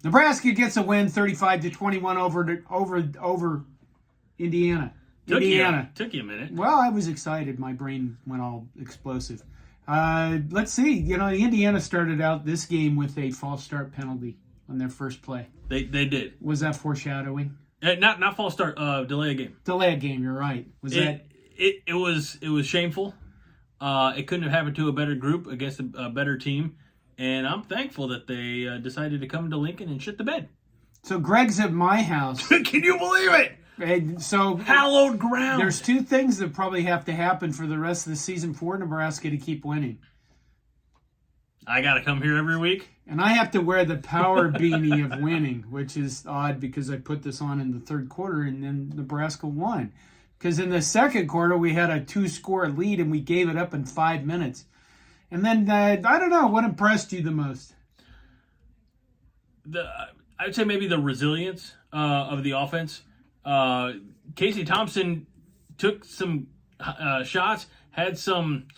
Nebraska gets a win, 35-21 over Indiana. Indiana. Took you a minute. Well, I was excited. My brain went all explosive. Let's see. Indiana started out this game with a false start penalty on their first play. They did. Was that foreshadowing? Not false start. Delay a game. Delay a game. You're right. It was shameful. It couldn't have happened to a better group against a better team, and I'm thankful that they decided to come to Lincoln and shit the bed. So Greg's at my house. Can you believe it? And so hallowed ground. There's two things that probably have to happen for the rest of the season for Nebraska to keep winning. I got to come here every week. And I have to wear the power beanie of winning, which is odd because I put this on in the third quarter and then Nebraska won. Because in the second quarter, we had a 2-score lead and we gave it up in 5 minutes. And then, I don't know, what impressed you the most? I would say maybe the resilience of the offense. Casey Thompson took some shots, had some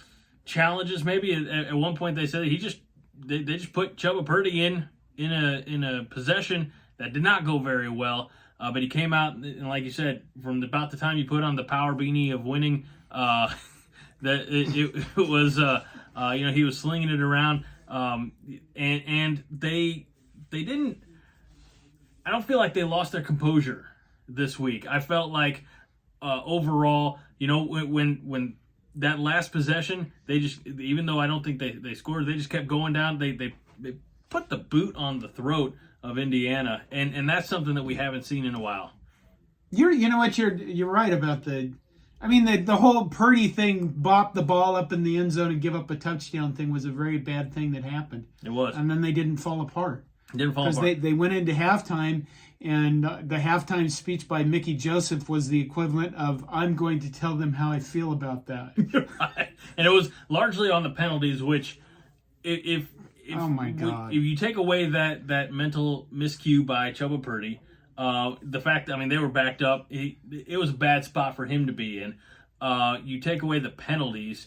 challenges. Maybe at one point they said they just put Chubba Purdy in a possession that did not go very well. But he came out and, like you said, from about the time you put on the power beanie of winning, that it was he was slinging it around, and they didn't. I don't feel like they lost their composure this week. I felt like overall, when that last possession, they just, even though I don't think they scored, they just kept going down. They put the boot on the throat of Indiana, and that's something that we haven't seen in a while. You're right about the whole Purdy thing, bop the ball up in the end zone and give up a touchdown thing was a very bad thing that happened. It was. And then they didn't fall apart. Because they went into halftime, and the halftime speech by Mickey Joseph was the equivalent of, I'm going to tell them how I feel about that. Right. And it was largely on the penalties, which if oh my God. If you take away that mental miscue by Chubba Purdy, the fact that, they were backed up, it was a bad spot for him to be in. You take away the penalties,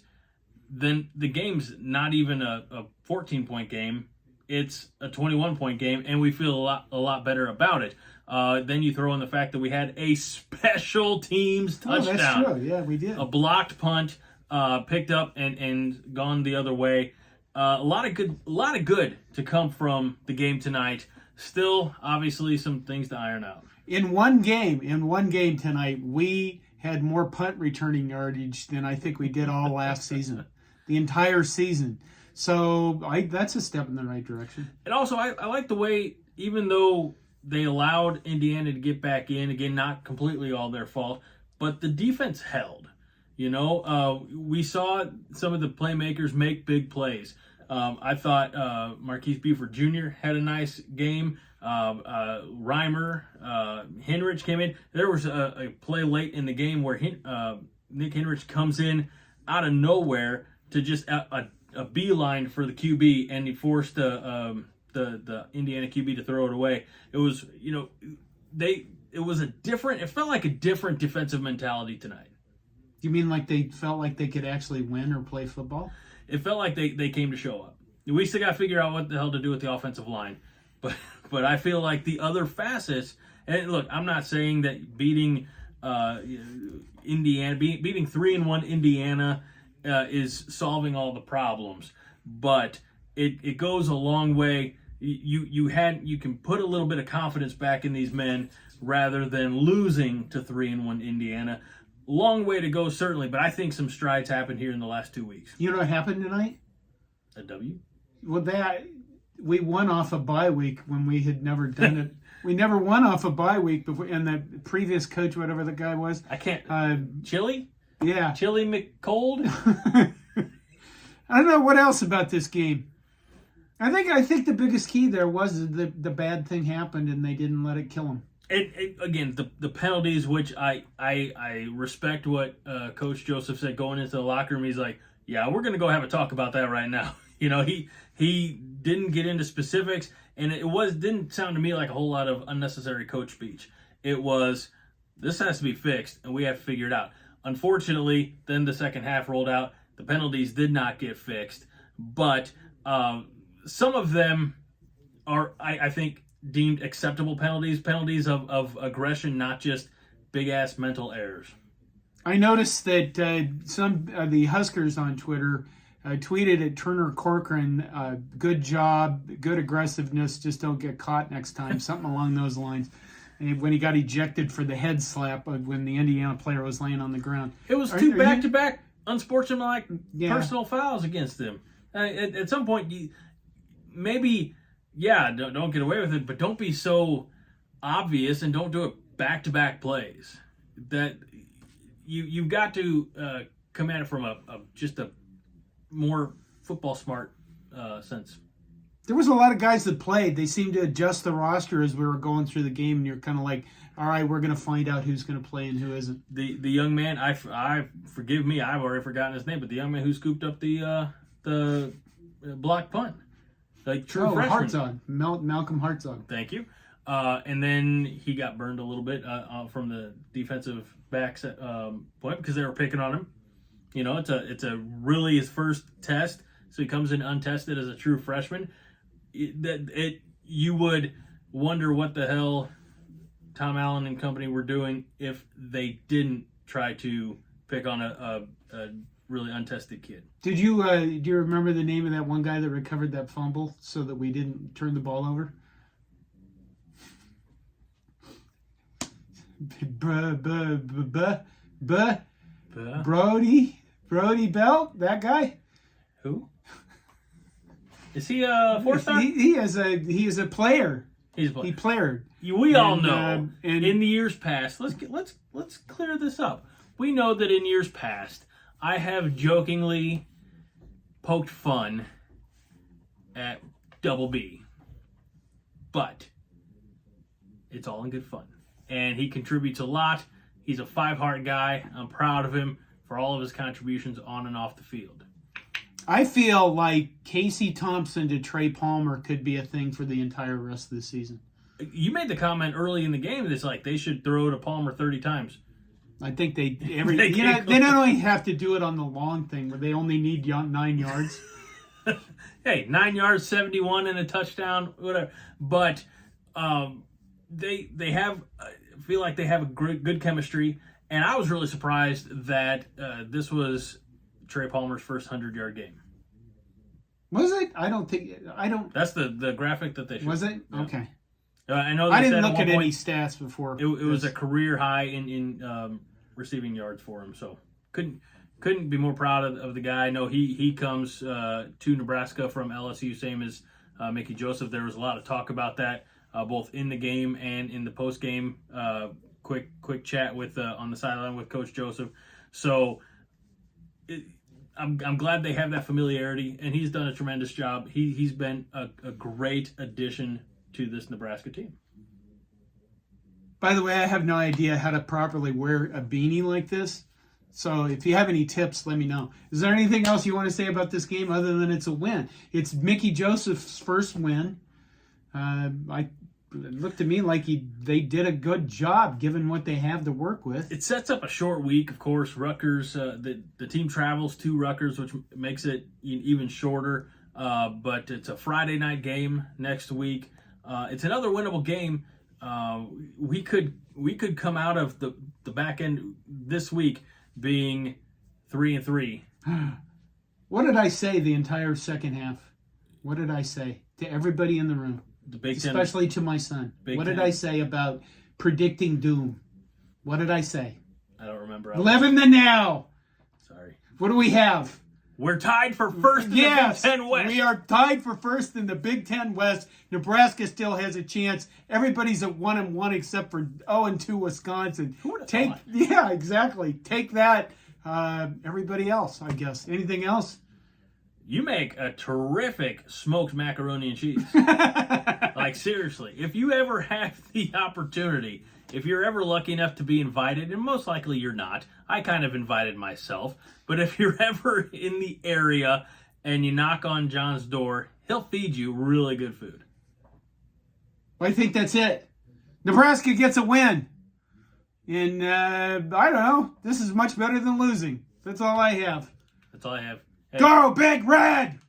then the game's not even a 14-point game. It's a 21-point game, and we feel a lot better about it. Then you throw in the fact that we had a special teams touchdown. Oh, that's true. Yeah, we did. A blocked punt, picked up and gone the other way. A lot of good to come from the game tonight. Still, obviously, some things to iron out. In one game tonight, we had more punt returning yardage than I think we did all last season, the entire season. So that's a step in the right direction. And also, I like the way, even though they allowed Indiana to get back in, again, not completely all their fault, but the defense held. We saw some of the playmakers make big plays. I thought Marquise Buford Jr. had a nice game. Reimer, Henrich came in. There was a play late in the game where Nick Henrich comes in out of nowhere to just a beeline for the QB, and he forced the Indiana QB to throw it away. It was, it felt like a different defensive mentality tonight. You mean like they felt like they could actually win or play football? It felt like they came to show up. We still got to figure out what the hell to do with the offensive line. But I feel like the other facets, and look, I'm not saying that beating Indiana, beating 3-1 Indiana is solving all the problems, but it goes a long way. You can put a little bit of confidence back in these men rather than losing to 3-1 Indiana. Long way to go, certainly, but I think some strides happened here in the last 2 weeks. You know what happened tonight? A W? Well, we won off a bye week when we had never done it. We never won off a bye week before, and the previous coach, whatever the guy was. I can't. Chili? Yeah. Chili McCold? I don't know what else about this game. I think the biggest key there was the bad thing happened and they didn't let it kill them. Again, the penalties, which I respect what Coach Joseph said going into the locker room. He's like, yeah, we're going to go have a talk about that right now. He didn't get into specifics, and didn't sound to me like a whole lot of unnecessary coach speech. It was, this has to be fixed, and we have to figure it out. Unfortunately, then the second half rolled out. The penalties did not get fixed, but some of them are, I think, deemed acceptable penalties of aggression, not just big-ass mental errors. I noticed that some of the Huskers on Twitter tweeted at Turner Corcoran, good job, good aggressiveness, just don't get caught next time, something along those lines. And when he got ejected for the head slap when the Indiana player was laying on the ground. It was two back-to-back unsportsmanlike personal fouls against him. At some point, maybe, don't get away with it, but don't be so obvious and don't do it back-to-back plays. That you've got to come at it from just a more football smart sense. There was a lot of guys that played. They seemed to adjust the roster as we were going through the game, and you're kind of like, all right, we're going to find out who's going to play and who isn't. The young man, I forgive me, I've already forgotten his name, but the young man who scooped up the block punt, like true freshman. Hartzog, Malcolm Hartzog. Thank you. And then he got burned a little bit from the defensive backs point because they were picking on him. You know, it's a really his first test, so he comes in untested as a true freshman. You would wonder what the hell Tom Allen and company were doing if they didn't try to pick on a really untested kid. Do you remember the name of that one guy that recovered that fumble so that we didn't turn the ball over? Brody Belt, that guy. Who? Is he a 4-star? He is a player. He's a player. He played. We all know. And in the years past, let's clear this up. We know that in years past, I have jokingly poked fun at Double B, but it's all in good fun. And he contributes a lot. He's a 5-heart guy. I'm proud of him for all of his contributions on and off the field. I feel like Casey Thompson to Trey Palmer could be a thing for the entire rest of the season. You made the comment early in the game that's like they should throw to Palmer 30 times. I think they not only have to do it on the long thing where they only need 9 yards. Hey, 9 yards, 71 and a touchdown, whatever. But they have feel like they have a good chemistry, and I was really surprised that this was Trey Palmer's first 100-yard game. Was it? I don't. That's the graphic that they showed. Was it? Yeah. Okay. I know. I didn't look at any stats before. It was a career high in receiving yards for him, so couldn't be more proud of the guy. No, he comes to Nebraska from LSU, same as Mickey Joseph. There was a lot of talk about that, both in the game and in the post game. Quick chat with on the sideline with Coach Joseph. So I'm glad they have that familiarity, and he's done a tremendous job. He's been a great addition to this Nebraska team. By the way, I have no idea how to properly wear a beanie like this. So if you have any tips, let me know. Is there anything else you want to say about this game other than it's a win? It's Mickey Joseph's first win. It looked to me like they did a good job given what they have to work with. It sets up a short week, of course. Rutgers, the team travels to Rutgers, which makes it even shorter. But it's a Friday night game next week. It's another winnable game. We could come out of the back end this week being 3-3. What did I say the entire second half? What did I say to everybody in the room? The Big Ten, especially to my son. What did I say about predicting doom? What did I say? I don't remember. 11 to now. Sorry. What do we have? We're tied for first in the Big Ten West. We are tied for first in the Big Ten West. Nebraska still has a chance. Everybody's at 1-1 except for 0-2 Wisconsin. Who would have thought? Yeah, exactly. Take that. Everybody else, I guess. Anything else? You make a terrific smoked macaroni and cheese. Like, seriously, if you ever have the opportunity, if you're ever lucky enough to be invited, and most likely you're not, I kind of invited myself, but if you're ever in the area and you knock on John's door, he'll feed you really good food. Well, I think that's it. Nebraska gets a win. And, I don't know, this is much better than losing. That's all I have. That's all I have. Hey. Go, Big Red!